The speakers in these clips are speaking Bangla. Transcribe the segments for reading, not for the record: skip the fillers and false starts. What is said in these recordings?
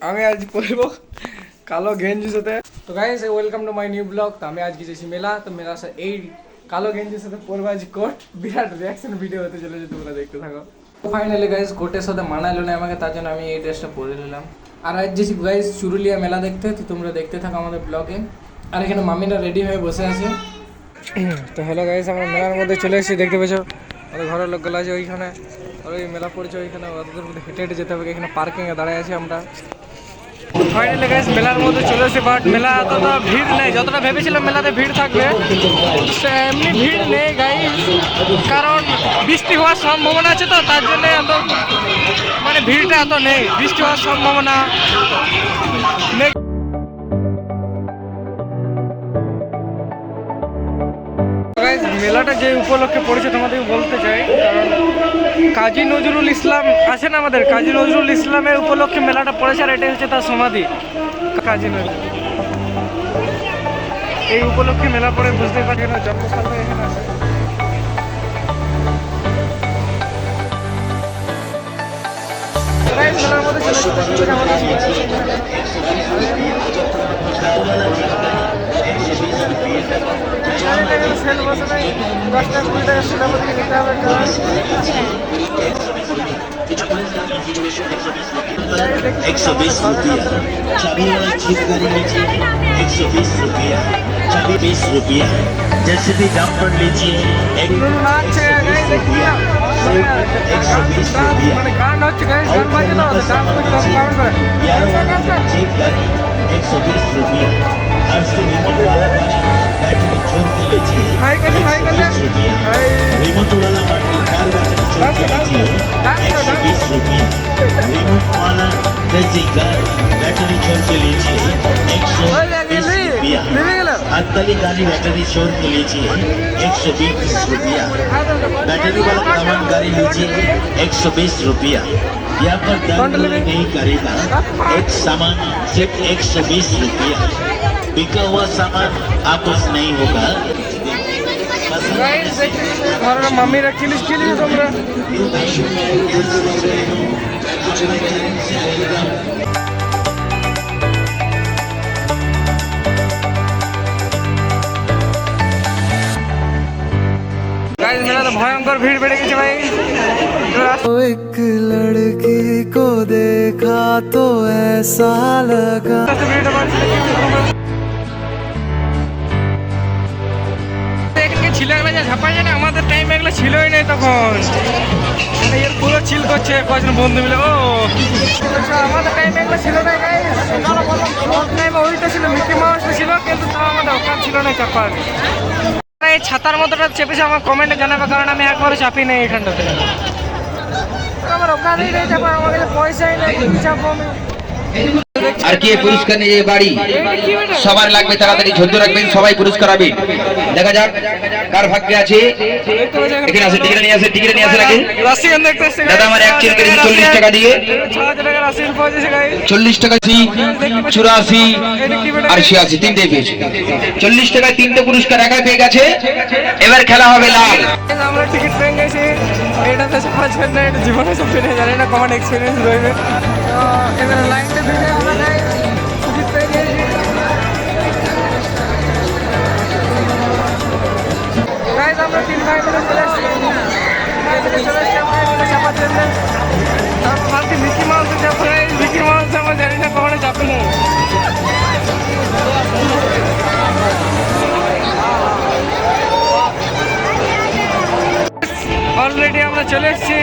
আমি আজ পরবো কালো গেঞ্জির সাথে। তো guys welcome to my new blog. তো আমি আজকে যাচ্ছি মেলা, তো মেলার সাথে এই কালো গেঞ্জির সাথে পরবো আজ কোট। বিরাট রিয়াকশন ভিডিও হতে চলেছে, তোমরা দেখতে থাকো। ফাইনালি গাইস কোটের সাথে মানাইলো না আমাকে, তার জন্য আমি এই ড্রেসটা পরে নিলাম। আর আজ যাচ্ছি গাইস চুরুলিয়া মেলা দেখতে, তো তোমরা দেখতে থাকো আমাদের ব্লগে। আর এখানে মামিরা রেডি হয়ে বসে আছে। তো হ্যালো গাইস, আমরা মেলার মধ্যে চলে এসেছি, দেখতে পেয়েছো আমাদের ঘরের লোকগুলো আছে ওইখানে। আর ওই মেলা পড়েছে ওইখানে, ওদের মধ্যে হেঁটে হেঁটে যেতে হবে। এখানে পার্কিংয়ে দাঁড়ায় আছি আমরা। ফাইনালি গাইস মেলার মধ্যে চলে এসেছি, বাট মেলা অতটা ভিড় নেই যতটা ভেবেছিলাম মেলাতে ভিড় থাকবে। এমনি ভিড় নেই গাইস, কারণ বৃষ্টি হওয়ার সম্ভাবনা আছে, তো তার জন্য এত মানে ভিড়টা এত নেই। বৃষ্টি হওয়ার সম্ভাবনা নেই। মেলাটা যে উপলক্ষে পড়েছে তোমাদের বলতে চাই, কারণ কাজী নজরুল ইসলাম আছে না, আমাদের কাজী নজরুল ইসলামের উপলক্ষে মেলাটা পড়েছে। আর এটাই হচ্ছে তার সমাধি, কাজী নজরুল। এই উপলক্ষে মেলা পড়ে, বুঝতে পারছি না জন্মস্থান এখানে আছে। মেলার মধ্যে সেল বসে নাই, 10 টাকা 20 টাকা সেটা আমাদেরকে নিতে হবে। 120 रुपया चाबी वाला जीप गाड़ी लीजिए 120 रुपया चाबी 20 रुपया जैसे भी दाम पर लीजिए 120 रुपया 120 रुपया जीप गाड़ी 120 रुपया और से रिमोट वाला बैटरी छोड़ के लीजिए 120 रुपया रिमोट वाला कार बैटरी छोड़ के लीजिए 120 रुपया रिमोट वाला रेसिंग कार बैटरी छोड़ के लीजिए 120 रुपया हाथताली गाड़ी बैटरी छोड़ के लीजिए 120 रुपया बैटरी वाला सामान गाड़ी लीजिए 120 रुपया। यहाँ पर दर नहीं करेगा, एक सामान सिर्फ 120 रुपया। बिका हुआ सामान आपस नहीं होगा। मम्मी रखी তোমরা मेरा तो भयंकर भीड़ बेड़े गई भाई। एक लड़की को देखा तो ऐसा लगा ঝাপাই জানে, আমাদের টাইম এগুলো ছিলই নাই তখন। এর পুরো চিল করছে কয়েকজন বন্ধু মিলে। ও আমাদের টাইম এগুলো ছিল না গাইস, টাইমে ওইটা ছিল, মিকি মাউসটা ছিল, কিন্তু তাও আমাদের ওখান ছিল না চাপার। এই ছাতার মতোটা চেপেছে, আমার কমেন্টে জানাবে, কারণ আমি একবারও চাপি নেই এখানটাতে। আমার ওখানেই নেই চাপার, আমার কাছে পয়সাই নেই, কি চাপবো আমি। আর কে পুরস্কার নিয়ে বাড়ি সবার লাগবে, তাড়াতাড়ি ঝুলতে রাখবেন, সবাই পুরস্কার পাবেন। দেখা যাক কার ভাগ্যে আছে। এখানে আছে, টিকিট নিয়ে আসে, টিকিট নিয়ে আসে রাখেন। দাদা আমার এক চেন করেছে 40 টাকা দিয়ে, 40 টাকা 84 আর 86 তিনটে পেয়েছে। 40 টাকায় তিনটে পুরস্কার একাই পেয়ে গেছে। এবার খেলা হবে লাল। আমরা টিকিট পেয়ে গেছি, এটাতে সারা জন্য এটা জীবনে সত্যি নেই, জানি না কমন এক্সপিরিয়েন্স রয়েছে। এবার লাইনটা ধরে আমরা টিকিট পেয়ে গেছি। গাইস আমরা 3 ভাই মিলে চলে আসছি, চাপার জন্য। তারপর ভাবছি মিকি মাউসে চাপে, মিকি মাউস আমার জানি না কখনো চাপে না। অলরেডি আমরা চলে এসেছি,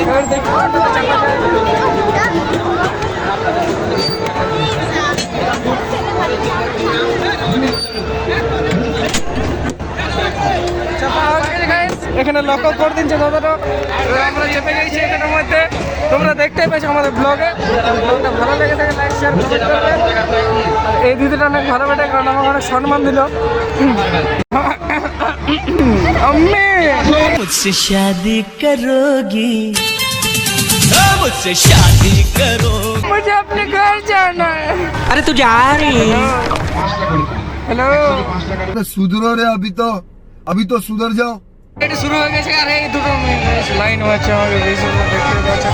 এবার দেখি এখানে লক করে দিচ্ছে দাদাটা। আমরা চেপে গেছি এখানের মধ্যে, তোমরা দেখতে পেয়েছো আমাদের ব্লগে। ব্লগটা ভালো লেগে থাকে লাইক শেয়ার কমেন্ট করবে। এই দিদিটা অনেক ভালো বেটে, কারণ আমাকে অনেক সম্মান দিল। अम्मी मुझसे शादी करोगी, मुझसे शादी करो, मुझे अपने घर जाना है। अरे तू जा रही है। हेलो सुधरो रे, अभी तो सुधर जाओ। এটা শুরু হয়ে গেছে। আর এই দুটো লাইন হচ্ছে আমাকে বেশি দেখতে পাচ্ছে।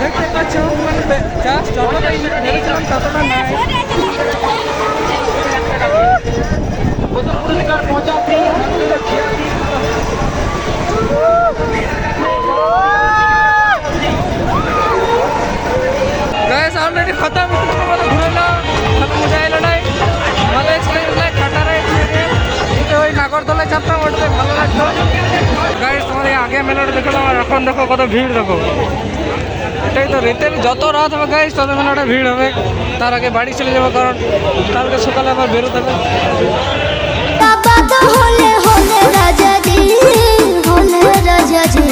দেখতে পাচ্ছ মানে জাস্ট যতটা ভেবেছিলাম ততটা নাই। गाइस ऑलरेडी खत्म घूरे लो खत्म हो जाए लड़ाई ভালো এক্সপিরিয়েন্স লাগে খাটারে এক্সপিরিয়েন্স ওই নাগরদোলায় চাপতাম ওটাতে ভালো লাগতো। গাইস তোমাদের আগে মেলাটা দেখলাম আর এখন দেখো কত ভিড় দেখো। এটাই তো রেতের যত রাত হবে গাইস তত মেলাটা ভিড় হবে। তার আগে বাড়ি চলে যাবো কারণ কালকে সকালে আবার বেরোতে হবে। হলে হলে রাজা জি হলে রাজা জি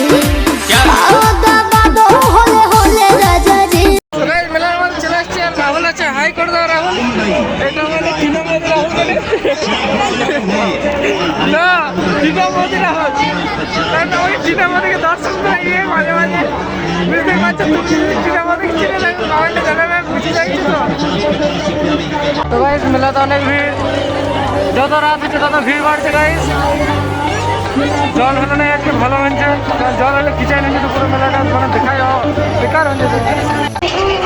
হলে হলে রাজা জি। মেলার মধ্যে চলে আসছে আর রাহুল আছে। হাই করে দাও রাহুল। এটা মানে টিনা মোদি রাহুল না টিনা মোদি রাহুল কারণ ওই টিনা মোদিকে দর্শন করে গিয়ে মাঝে মাঝে বুঝতে পারছো তুমি টিনা মোদিকে চিনে থাকবে কমেন্টে জানাবে বুঝে যাচ্ছি তো গাইস মেলাতে অনেক ভিড়। যত রাত হচ্ছে তত ভিড় বাড়ছে গাইস। জল হলে না আজকে ভালো হচ্ছে কারণ জল হলে খিচাই নিয়ে যেত পুরো মেলাটা মানে দেখাই বেকার হয়ে যেত।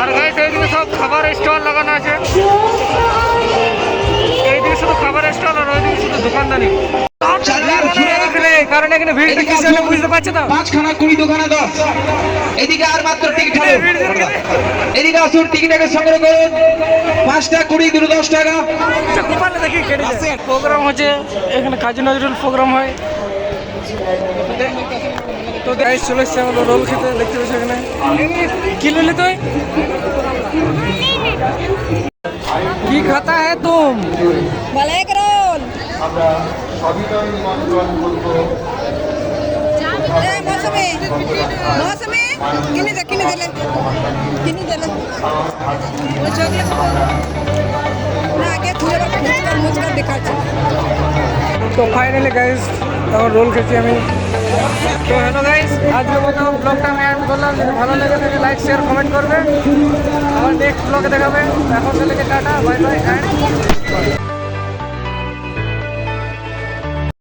আর গাইস এইদিকে সব খাবার স্টল লাগানো আছে। এইদিকে শুধু খাবারের স্টল আর ওইদিকে শুধু দোকানদানি। কারণ এখানে ভিড়টা কি জন্য বুঝতে পারছো তো। 5খানা 20 দোকানে 10 এদিকে আর মাত্র টিকিট হবে। এদিকে আসুন টিকিটটাকে সংগ্রহ করুন 5টা 20 দুটো 10 টাকা। দেখি প্রোগ্রাম হচ্ছে এখানে কাজী নজরুল প্রোগ্রাম হয়। তো গাইস চলে এসছে আমাদের রোল খেতে দেখতে পাচ্ছি এখানে। কি নিলি তুই? কি খাতা है तुम? ব্ল্যাক রোল মৌসুমি মৌসুমি কিনে দিলে ওই চকলেট না আগে তুলে মুচকা দেখাচ্ছে। তো ফাইনালি গাইস আমার রোল খেয়েছি আমি। তো হ্যালো গাইস আজকের মতো ব্লগটা আমি এন্ড করলাম। যদি ভালো লেগে থাকে লাইক শেয়ার কমেন্ট করবে। আমার নেক্সট ব্লগে দেখাবে। এখন চলে টাটা বাই বাই অ্যান্ড